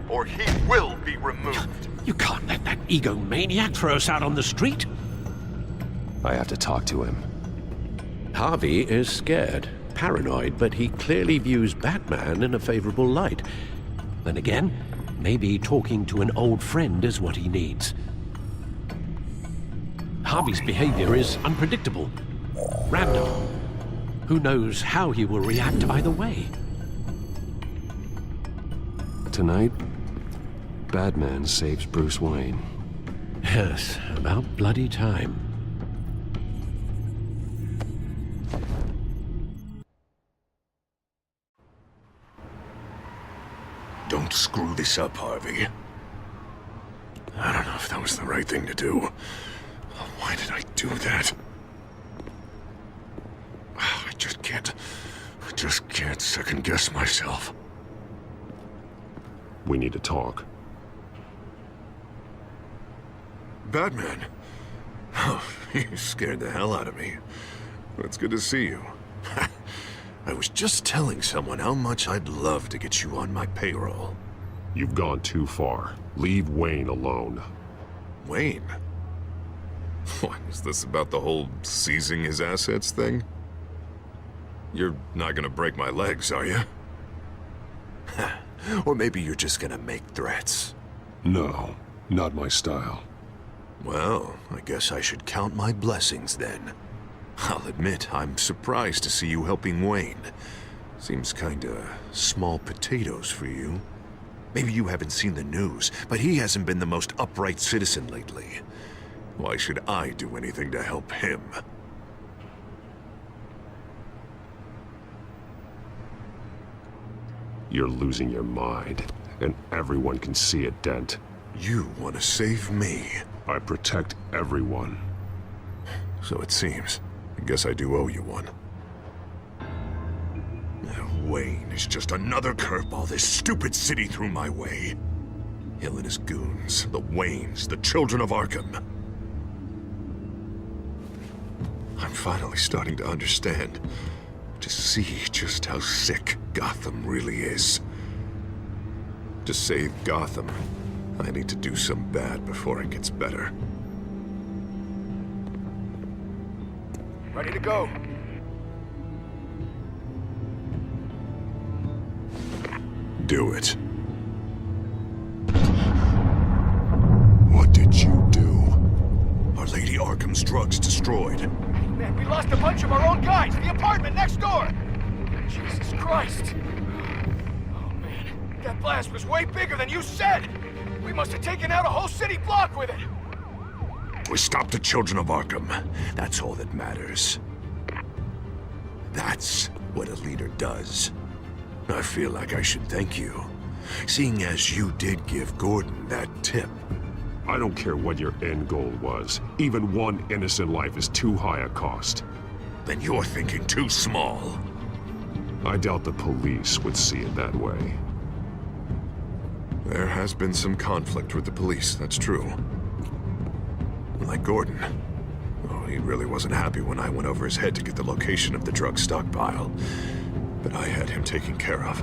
or he will be removed. You can't let that egomaniac throw us out on the street. I have to talk to him. Harvey is scared, paranoid, but he clearly views Batman in a favorable light. Then again, maybe talking to an old friend is what he needs. Harvey's behavior is unpredictable, random. Who knows how he will react either way? Tonight, Batman saves Bruce Wayne. Yes, about bloody time. Don't screw this up, Harvey. I don't know if that was the right thing to do. Why did I do that? I just can't second-guess myself. We need to talk. Batman? Oh, you scared the hell out of me. It's good to see you. I was just telling someone how much I'd love to get you on my payroll. You've gone too far. Leave Wayne alone. Wayne? What, is this about the whole seizing his assets thing? You're not gonna break my legs, are you? Or maybe you're just gonna make threats. No, not my style. Well, I guess I should count my blessings then. I'll admit, I'm surprised to see you helping Wayne. Seems kinda small potatoes for you. Maybe you haven't seen the news, but he hasn't been the most upright citizen lately. Why should I do anything to help him? You're losing your mind, and everyone can see it, Dent. You want to save me? I protect everyone. So it seems. I guess I do owe you one. Wayne is just another curveball this stupid city threw my way. Hill and his goons, the Waynes, the Children of Arkham. I'm finally starting to understand. To see just how sick Gotham really is. To save Gotham, I need to do some bad before it gets better. Ready to go. Do it. What did you do? Our Lady Arkham's drugs destroyed. Man, we lost a bunch of our own guys. The apartment next door. Jesus Christ. Oh, man. That blast was way bigger than you said. We must have taken out a whole city block with it. We stopped the children of Arkham. That's all that matters. That's what a leader does. I feel like I should thank you, seeing as you did give Gordon that tip. I don't care what your end goal was. Even one innocent life is too high a cost. Then you're thinking too small. I doubt the police would see it that way. There has been some conflict with the police, that's true. Like Gordon. Oh, he really wasn't happy when I went over his head to get the location of the drug stockpile. But I had him taken care of.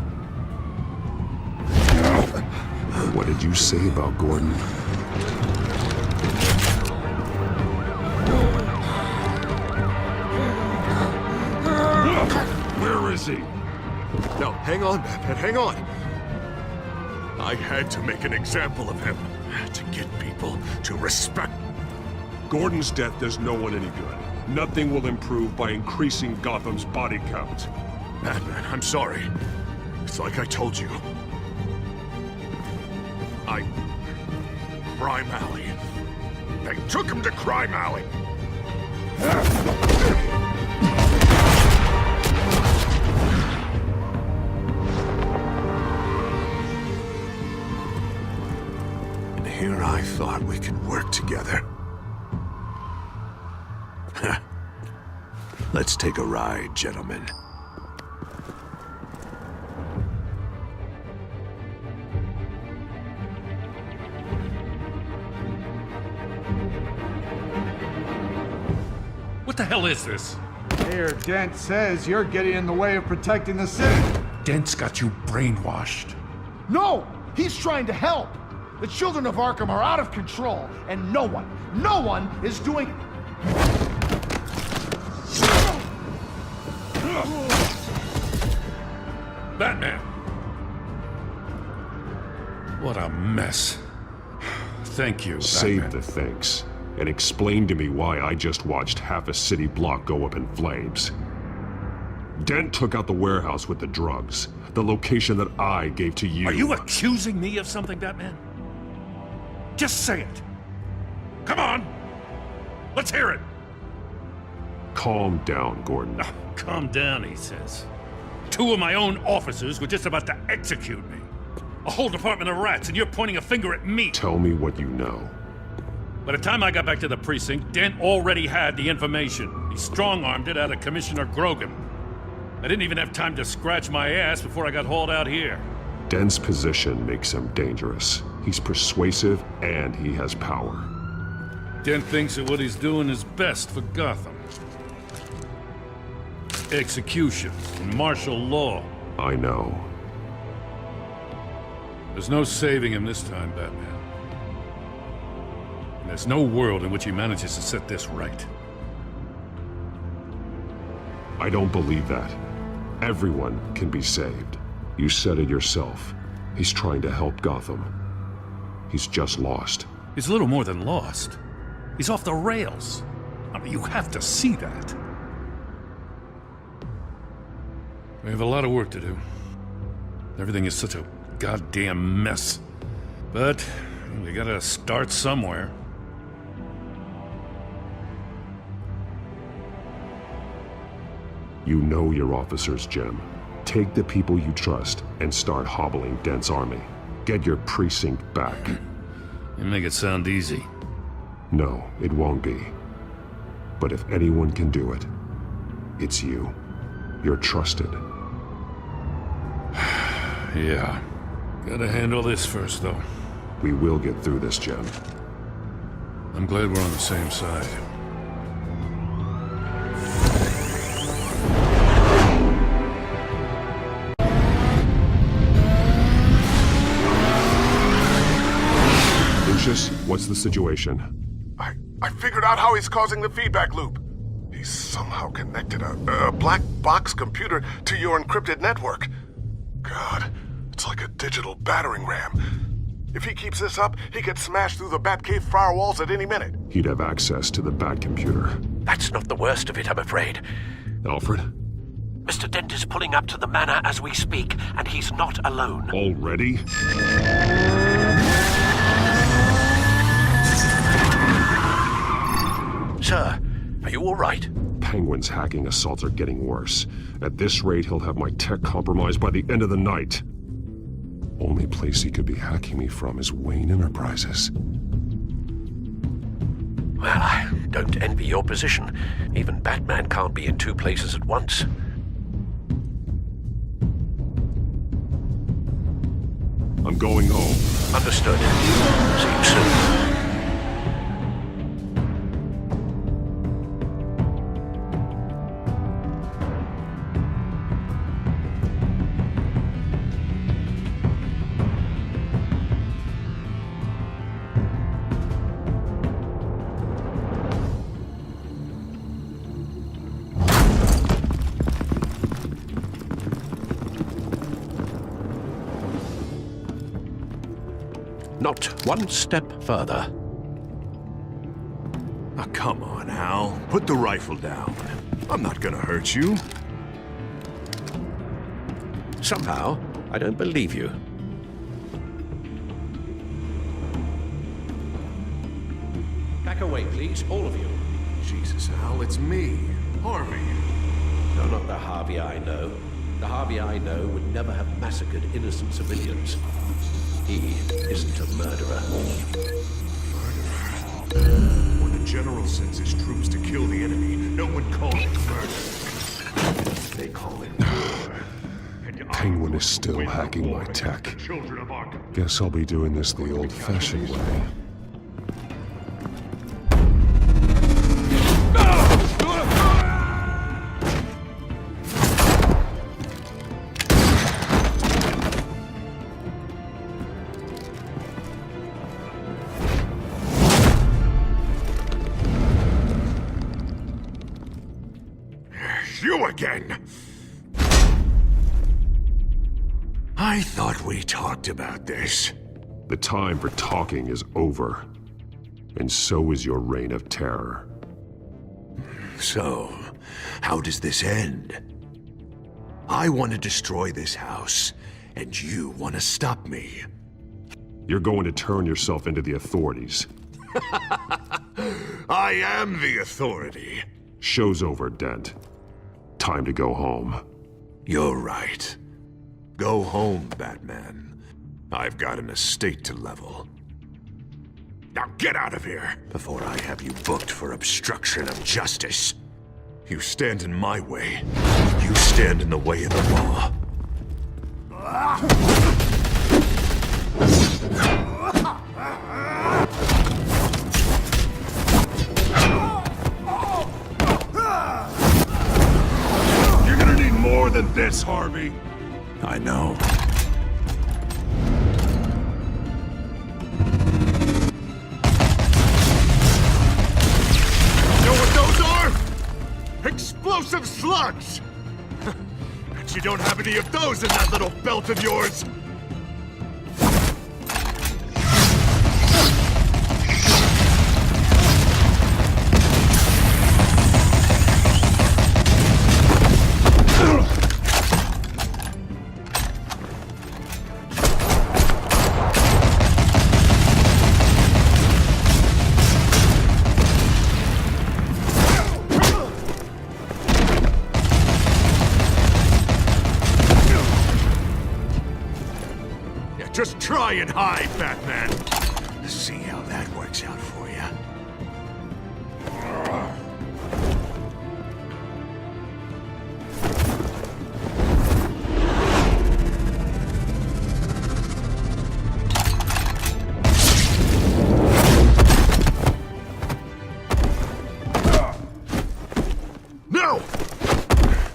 What did you say about Gordon? Where is he? No, hang on, Batman, hang on. I had to make an example of him to get people to respect. Gordon's death does no one any good. Nothing will improve by increasing Gotham's body count. Batman, I'm sorry. It's like I told you. Crime Alley. They took him to Crime Alley. And here I thought we could work together. Let's take a ride, gentlemen. What the hell is this? Mayor Dent says you're getting in the way of protecting the city. Dent's got you brainwashed. No! He's trying to help! The children of Arkham are out of control, and no one is doing... Batman! What a mess. Thank you, Save Batman. the thanks, and explain to me why I just watched half a city block go up in flames. Dent took out the warehouse with the drugs, the location that I gave to you. Are you accusing me of something, Batman? Just say it. Come on! Let's hear it! Calm down, Gordon. Oh, calm down, he says. 2 of my own officers were just about to execute me. A whole department of rats, and you're pointing a finger at me. Tell me what you know. By the time I got back to the precinct, Dent already had the information. He strong-armed it out of Commissioner Grogan. I didn't even have time to scratch my ass before I got hauled out here. Dent's position makes him dangerous. He's persuasive, and he has power. Dent thinks that what he's doing is best for Gotham. Execution and martial law. I know. There's no saving him this time, Batman. And there's no world in which he manages to set this right. I don't believe that. Everyone can be saved. You said it yourself. He's trying to help Gotham. He's just lost. He's a little more than lost. He's off the rails. I mean, you have to see that. We have a lot of work to do. Everything is such a goddamn mess. But we gotta start somewhere. You know your officers, Jim. Take the people you trust and start hobbling Dent's army. Get your precinct back. You make it sound easy. No, it won't be. But if anyone can do it, it's you. You're trusted. Yeah. Gotta handle this first, though. We will get through this, Jim. I'm glad we're on the same side. Lucius, what's the situation? I figured out how he's causing the feedback loop. He's somehow connected a black box computer to your encrypted network. God, it's like a digital battering ram. If he keeps this up, he could smash through the Batcave firewalls at any minute. He'd have access to the Bat computer. That's not the worst of it, I'm afraid. Alfred? Mr. Dent is pulling up to the manor as we speak, and he's not alone. Already? Sir, are you all right? Penguin's hacking assaults are getting worse. At this rate, he'll have my tech compromised by the end of the night. Only place he could be hacking me from is Wayne Enterprises. Well, I don't envy your position. Even Batman can't be in two places at once. I'm going home. Understood. See you soon. Not one step further. Oh, come on, Al. Put the rifle down. I'm not gonna hurt you. Somehow, I don't believe you. Back away, please, all of you. Jesus, Al, it's me, Harvey. No, not the Harvey I know. The Harvey I know would never have massacred innocent civilians. He isn't a murderer. When the general sends his troops to kill the enemy, no one calls it murder. They call it war. Penguin is still hacking my tech. Guess I'll be doing this the old-fashioned way. You again! I thought we talked about this. The time for talking is over. And so is your reign of terror. So, how does this end? I want to destroy this house, and you want to stop me. You're going to turn yourself into the authorities. I am the authority. Show's over, Dent. Time to go home. You're right. Go home, Batman. I've got an estate to level. Now get out of here, before I have you booked for obstruction of justice. You stand in my way. You stand in the way of the law. You're gonna need more than this, Harvey. I know. Know what those are? Explosive slugs! Bet you don't have any of those in that little belt of yours! Just try and hide, Batman. Let's see how that works out for you. No!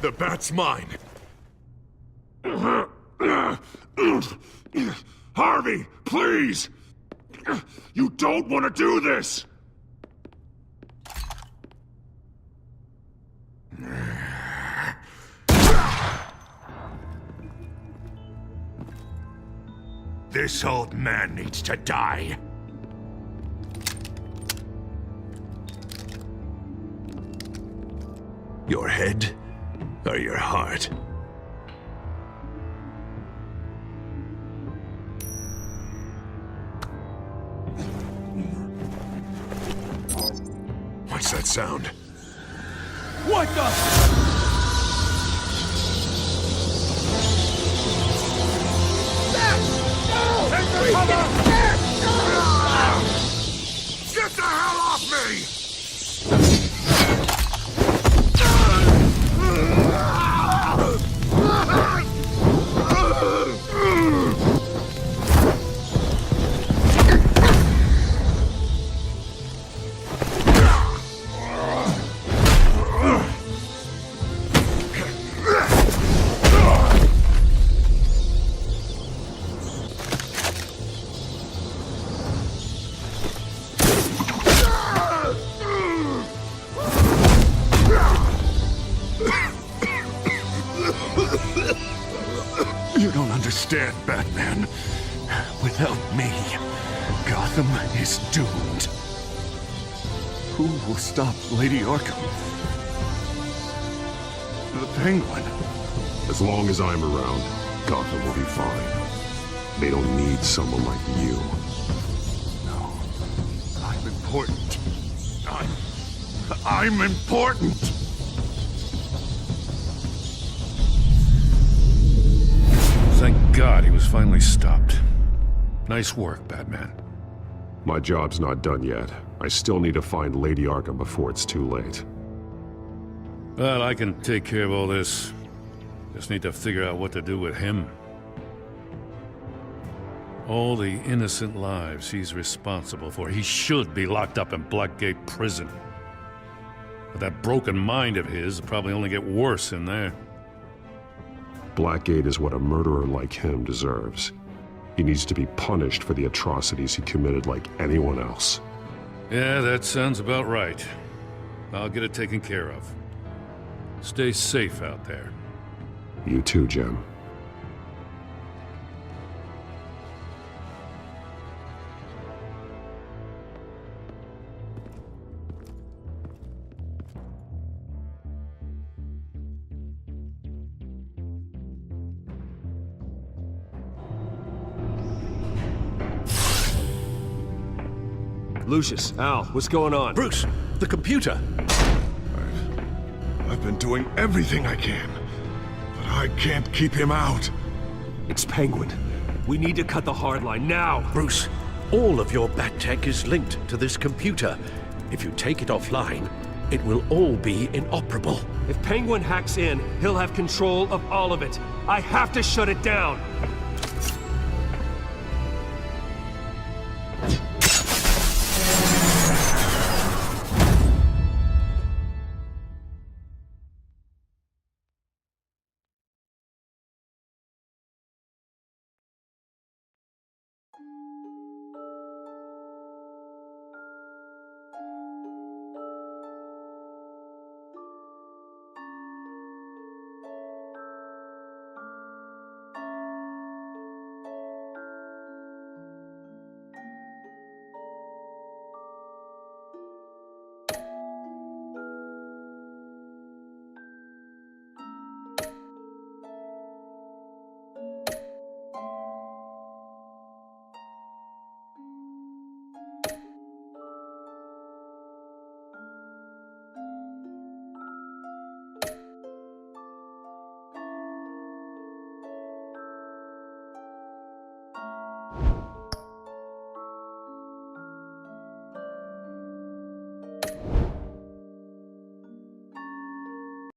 The bat's mine. Harvey, please! You don't want to do this! This old man needs to die. Your head or your heart? What's that sound? What the? Get the hell off me! You don't understand, Batman. Without me, Gotham is doomed. Who will stop Lady Arkham? The Penguin. As long as I'm around, Gotham will be fine. They don't need someone like you. No. I'm important. I'm important! Thank God he was finally stopped. Nice work, Batman. My job's not done yet. I still need to find Lady Arkham before it's too late. Well, I can take care of all this. Just need to figure out what to do with him. All the innocent lives he's responsible for. He should be locked up in Blackgate Prison. But that broken mind of his will probably only get worse in there. Blackgate is what a murderer like him deserves. He needs to be punished for the atrocities he committed like anyone else. Yeah, that sounds about right. I'll get it taken care of. Stay safe out there. You too, Jim. Lucius, Al, what's going on? Bruce, the computer! I've been doing everything I can, but I can't keep him out. It's Penguin. We need to cut the hardline now! Bruce, all of your bat tech is linked to this computer. If you take it offline, it will all be inoperable. If Penguin hacks in, he'll have control of all of it. I have to shut it down!